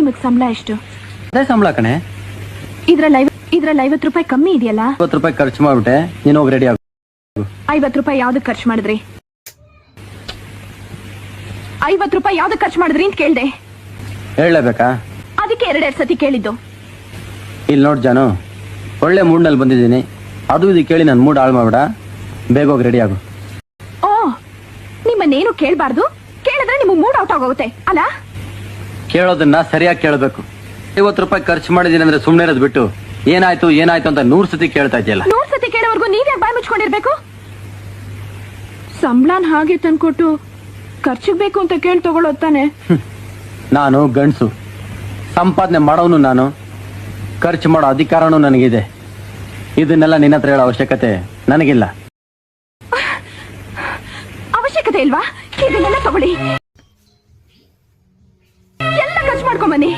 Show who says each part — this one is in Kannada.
Speaker 1: ನಿಮಗ್ ಸಂಬಳ ಎಷ್ಟು?
Speaker 2: ಅದೇ ಸಂಬಳ ಕಣೆ.
Speaker 1: ಇದ್ರಲ್ಲಿ 50 ರೂಪಾಯಿ ಕಮ್ಮಿ ಇದೆಯಲ್ಲ?
Speaker 2: 50 ರೂಪಾಯಿ ಖರ್ಚು ಮಾಡ್ಬಿಟ್ಟೆ, ನೀನು ಹೋಗಿ ರೆಡಿ ಆಗು.
Speaker 1: 50 ರೂಪಾಯಿ ಯಾವ್ದಕ್ ಖರ್ಚು ಮಾಡಿದ್ರಿ? 50 ರೂಪಾಯಿ ಯಾವ್ದಕ್ ಖರ್ಚು ಮಾಡಿದ್ರಿ ಅಂತ ಕೇಳ್ದೆ.
Speaker 2: ಹೇಳಲೇಬೇಕಾ?
Speaker 1: ಅದಕ್ಕೆ 2 ಸತಿ ಕೇಳಿದ್ದು.
Speaker 2: ಇಲ್ಲಿ ನೋಡ್ ಜಾನು, ಒಳ್ಳೆ ಮೂಡ್ನಲ್ಲಿ ಬಂದಿದ್ದೀನಿ. ಅದು ಇದು ಕೇಳಿ ನನ್ನ ಮೂಡ್ ಹಾಳು ಮಾಡ್ಬೇಡ. ಬೇಗ ಹೋಗಿ ರೆಡಿ ಆಗು.
Speaker 1: ಓ, ನಿಮ್ಮನ್ನೇನು ಕೇಳಬಾರ್ದು, ಕೇಳಿದ್ರೆ ನಿಮ್ಗೆ ಮೂಡ್ ಔಟ್ ಆಗೋಗುತ್ತೆ ಅಲ್ಲ?
Speaker 2: ಕೇಳೋದನ್ನ ಸರಿಯಾಗಿ ಕೇಳಬೇಕು. 50 ರೂಪಾಯಿ ಖರ್ಚು ಮಾಡಿದೀನಿ ಅಂದ್ರೆ ಸುಮ್ಮನೆ ಇರೋದು ಬಿಟ್ಟು ಏನಾಯ್ತು ಏನಾಯ್ತು ಅಂತ 100 ಸತಿ ಕೇಳ್ತಾ ಇದೆಯಲ್ಲ.
Speaker 1: 100 ಸತಿ ಕೇಳೋವರೆಗೂ ನೀವ್ಯಾಕೆ ಬಾಯಿ ಮುಚ್ಕೊಂಡಿರ್ಬೇಕು? ಸಂಬಳನ್ ಹಾಗೆ ತಂದ್ಕೊಟ್ಟು ಖರ್ಚಿಗೆ ಬೇಕು ಅಂತ ಕೇಳಿ ತಗೊಳ್ಳೋದು ತಾನೆ.
Speaker 2: ನಾನು ಗಂಡ್ಸು, ಸಂಪಾದನೆ ಮಾಡೋನು ನಾನು, ಖರ್ಚು ಮಾಡೋ ಅಧಿಕಾರನೂ ನನಗಿದೆ. ಇದನ್ನೆಲ್ಲ ನಿನ್ನ ಹತ್ರ ಹೇಳೋ ಅವಶ್ಯಕತೆ ನನಗಿಲ್ಲ.
Speaker 1: ಅವಶ್ಯಕತೆ ಇಲ್ವಾ? ಇದನ್ನೆಲ್ಲ ತಗೊಳ್ಳಿ, ಎಲ್ಲ ಖರ್ಚು ಮಾಡ್ಕೊಂಬನ್ನಿ.